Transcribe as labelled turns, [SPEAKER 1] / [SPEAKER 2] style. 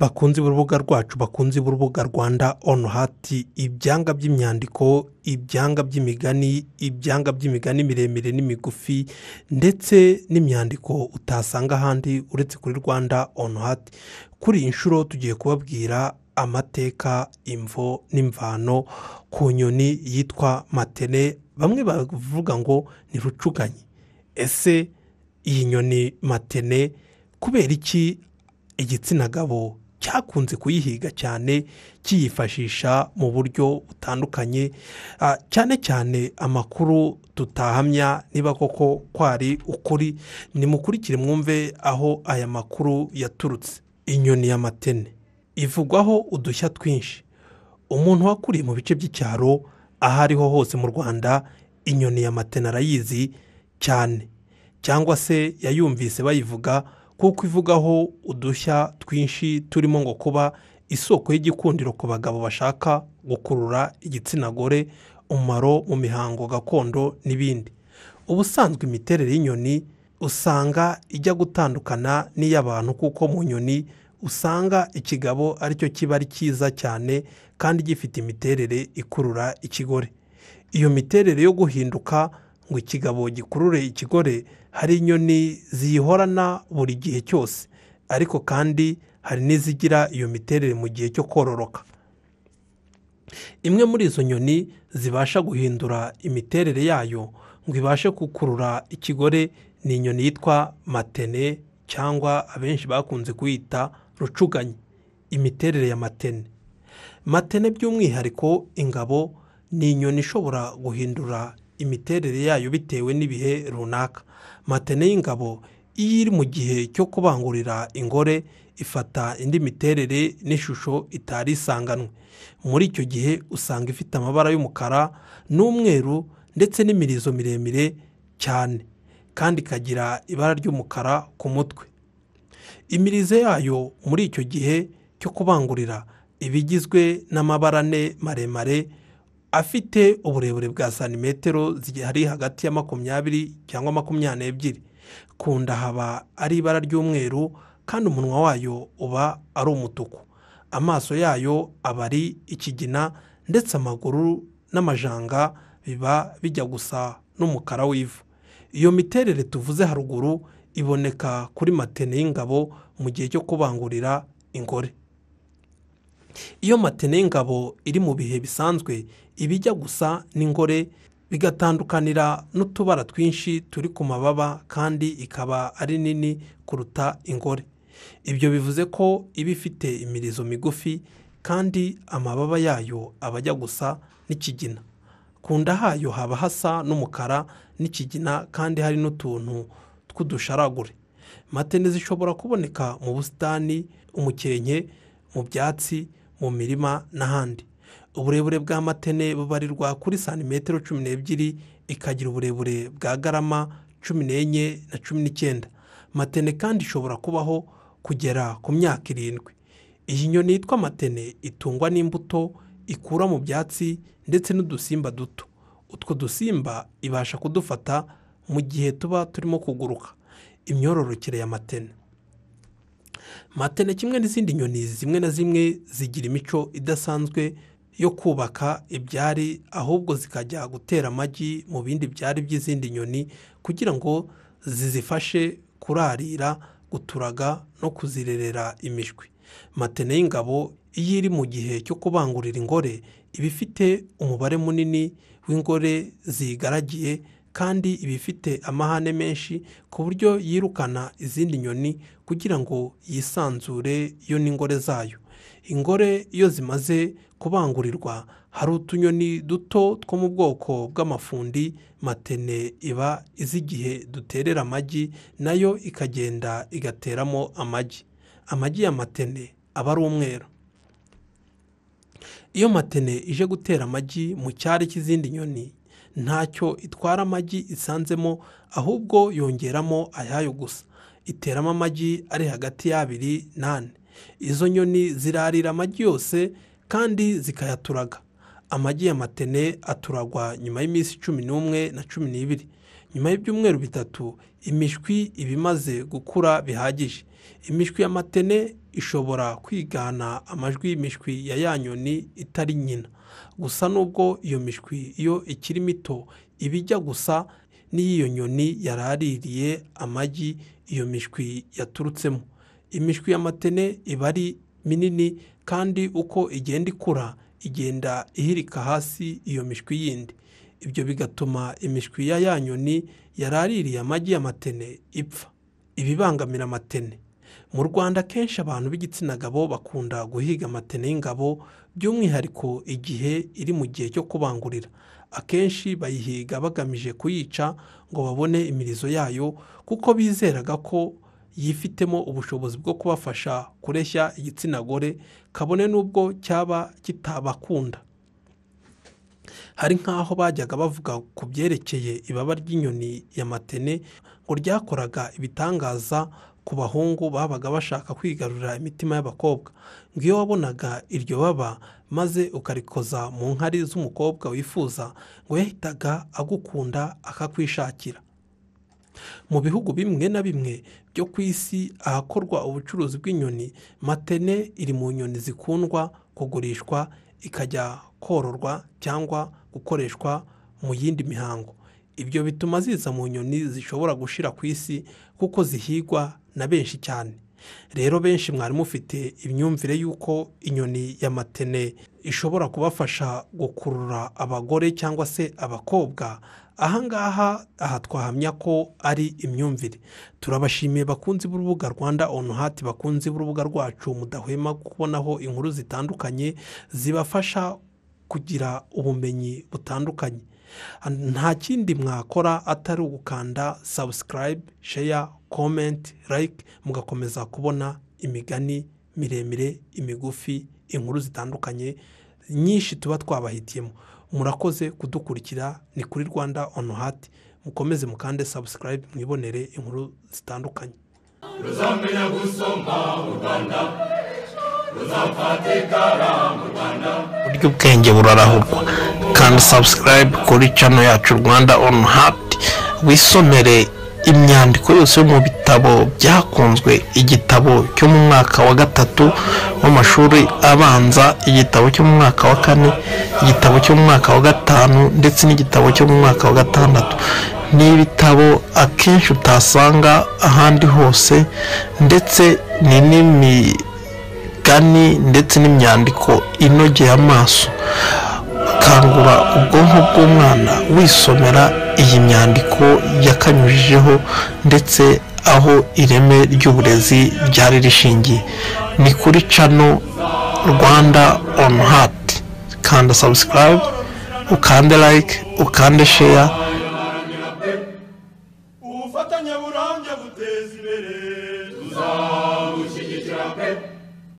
[SPEAKER 1] bakunze urubuga rwacu, bakunze urubuga Rwanda on hati, ibyanga by'imyandiko, ibyanga by'imigani miremire n'imigufi, ndetse n'imyandiko utasanga ahandi uretse kuri Rwanda on hati. Kuri iyi nshuro tugiye kubabwira amateka, imvo n'imvano ku nyoni yitwa Matene. Bamwe bavuga ngo ni rucuganye. Ese iyi nyoni Matene kubera iki igitsina gabo cyakunze kuyihiga cyane, kiyifashisha mu buryo butandukanye, cyane cyane amakuru tutahamya niba koko kwari ukuri? Nimukurikire mwumve aho aya makuru yaturutse. Inyoni ya Matene ivugwaho udushya twinshi. Umuntu wakuriye mu bice by'icyaro aho ariho hose mu Rwanda, inyoni ya Matene arayizi cyane, cyangwa se yayumvise bayivuga, kuko ivugaho udushya twinshi turimo ngo kuba isoko y'igikundiro ku bagabo bashaka gukurura igitsina gore, umumaro mu mihango gakondo n'ibindi. Ubusanzwe imiterere y'inyoni usanga ijya gutandukana n'iy'abantu, kuko mu nyoni usanga ikigabo aricyo kiba ari cyiza cyane kandi gifite imiterere ikurura ikigore. Iyo miterere yo guhinduka ngo ikigabo gikurure ikigore, hari inyoni ziyihorana buri gihe cyose, ariko kandi hari n'izigira iyo miterere mu gihe cyo kororoka. Imwe muri izo nyoni zibasha guhindura imiterere yayo ngo ibashe gukurura ikigore ni inyoni yitwa Matene, cyangwa abenshi bakunze kuyita rucuganye. Imiterere ya Matene by'umwihariko ingabo, ni inyoni ishobora guhindura imiterere yayo bitewe n'ibihe runaka. Matene y'ingabo iyo iri mu gihe cyo kubangurira ingore, ifata indi miterere n'ishusho itari isanganwe. Muri icyo gihe usanga ifite amabara y'umukara n'umweru ndetse n'imirizo miremire cyane, kandi ikagira ibara ry'umukara ku mutwe. Imirizo yayo muri icyo gihe cyo kubangurira iba igizwe n'amabara ane maremare, afite uburebure bwa santimetero zihari hagati ya 20 cyangwa 22. Ku nda haba ari ibara ry'umweru, kandi umunwa wayo uba ari umutuku. Amaso yayo aba ari ikigina, ndetse amaguru n'amajanga biba bijya gusa n'umukara w'ivu. Iyo miterere tuvuze haruguru iboneka kuri Matene y'ingabo mu gihe cyo kubangurira ingore. Iyo Matene y'ingabo iri mu bihe bisanzwe ibijya gusa n'ingore, bigatandukanira n'utubara twinshi turi ku mababa, kandi ikaba ari nini kuruta ingore. Ibyo bivuze ko iba ifite imirizo migufi, kandi amababa yayo aba ajya gusa n'ikigina. Ku nda hayo haba hasa n'umukara n'ikigina, kandi hari n'utuntu tw'udusharagure. Matene zishobora kuboneka mu busitani, umukenke, mu byatsi, mu mirima n'ahandi. Uburebure bwa Matene bubarirwa kuri santimetero 12, ikagira uburebure bwa garama 14 na 19. Matene kandi ishobora kubaho kugera ku myaka 7. Iyi nyoni yitwa Matene itungwa n'imbuto ikura mu byatsi ndetse n'udusimba duto. Utwo dusimba ibasha kudufata mu gihe tuba turimo kuguruka. Imyororokere ya Matene kimwe n'izindi nyoni zimwe na zimwe zigira imico idasanzwe yo kubaka ibyari, ahubwo zikajya gutera amagi mu bindi byari by'izindi nyoni, kugira ngo zizifashe kurarira, guturaga no kuzirerera imishwi. Matene y'ingabo iyo iri mu gihe cyo kubangurira ingore, iba ifite umubare munini w'ingore zigaragiye, kandi iba ifite amahane menshi, ku buryo yirukana izindi nyoni kugira ngo yisanzure yo n'ingore zayo. Ingore iyo zimaze kubangurirwa, hari utunyoni duto two mu bwoko bw'amafundi Matene iba izi igihe duterera amagi, nayo ikagenda igateramo amagi. Amagi ya Matene aba ari umweru. Iyo Matene ije gutera amagi mu cyari cy'izindi nyoni, ntacyo itwara amagi isanzemo, ahubwo yongeramo ayayo gusa. Iteramo amagi ari hagati y'2 na 4. Izo nyoni zirarira amagi yose kandi zikayaturaga. amagi ya matene aturagwa nyuma y'iminsi 11 na 12. Nyuma y'ibyumweru bitatu imishwi ibimaze gukura bihagije. Imishwi ya matene ishobora kwigana amajwi y'imishwi ya yanyoni itari nyina. Gusa nubwo iyo mishwi iyo ikiri mito ibijya gusa n'iyo nyoni yaraririye amagi iyo mishwi yaturutsemo. Imishwi ya matene iba ari minini kandi uko igenda ikura igenda ihirika hasi iyo mishwi yindi. Ibyo bigatuma imishwi ya yanyoni yaraririye amagi ya matene ipfa. Ibibangamira amatene. Mu Rwanda kenshi abantu b'igitsina gabo bakunda guhiga amatene y'ingabo by'umwihariko igihe iri mu gihe cyo kubangurira. Akenshi bayihiga bagamije kuyica ngo babone imirizo yayo kuko bizeraga ko yifitemo ubushobozi bwo kubafasha kureshya igitsina gore kabone nubwo cyaba kitabakunda. Hari nkaho bajyaga bavuga ku byerekeye ibaba ry'inyoni ya matene ngo ryakoraga ibitangaza ku bahungu babaga bashaka kwigarurira imitima y'abakobwa. Ngo iyo wabonaga iryo baba maze ukarikoza mu nkari z'umukobwa wifuza ngo yahitaga agukunda akakwishakira. Mu bihugu bimwe na bimwe byo ku isi ahakorwa ubucuruzi bw'inyoni, matene iri mu nyoni zikundwa kugurishwa ikajya kororwa cyangwa gukoreshwa mu yindi mihango. Ibyo bituma ziza mu nyoni zishobora gushira ku isi kuko zihigwa na benshi cyane. Rero benshi mwari mufite imyumvire y'uko inyoni ya matene ishobora kubafasha gukurura abagore cyangwa se abakobwa. Aha twahamya ko ari imyumvire. Turabashimiye bakunzi b'urubuga Rwanda on Heart, bakunzi b'urubuga rwacu mudahwema kubonaho inkuru zitandukanye zibafasha kugira ubumenyi butandukanye. Nta kindi mwakora atari ugukanda subscribe, share, comment, like mugakomeza kubona imigani miremire, imigufi, inkuru zitandukanye nyinshi tuba twabahitiyemo. Murakoze kudukurikira. Ni kuri Rwanda on Heart. Mukomeze mukande subscribe mwibonere inkuru zitandukanye. Ruzamenya gusoma mu Rwanda, ruzafatikara mu Rwanda. Buryo bwenge burarahurwa. Kandi subscribe kuri channel yacu Rwanda on Heart. Wisomere imyandiko yose mu bitabo byakunzwe, igitabo cyo mu mwaka wa 3 w'amashuri abanza, igitabo cyo mu mwaka wa 4, igitabo cyo mu mwaka wa 5 ndetse n'igitabo cyo mu mwaka wa 6. Ni ibitabo akenshi utasanga ahandi hose, ndetse ni n'imigani ndetse n'imyandiko inogeye amaso. Kangura ubwonko bw'umwana wisomera iyi myandiko yakanyujijeho ndetse aho ireme ry'uburezi ryari rishingiye. Ni kuri channel Rwanda on Heart. Kanda subscribe, ukande like, ukande share. Ufatanya burambye guteza imbere, tuzagushyigikira pe.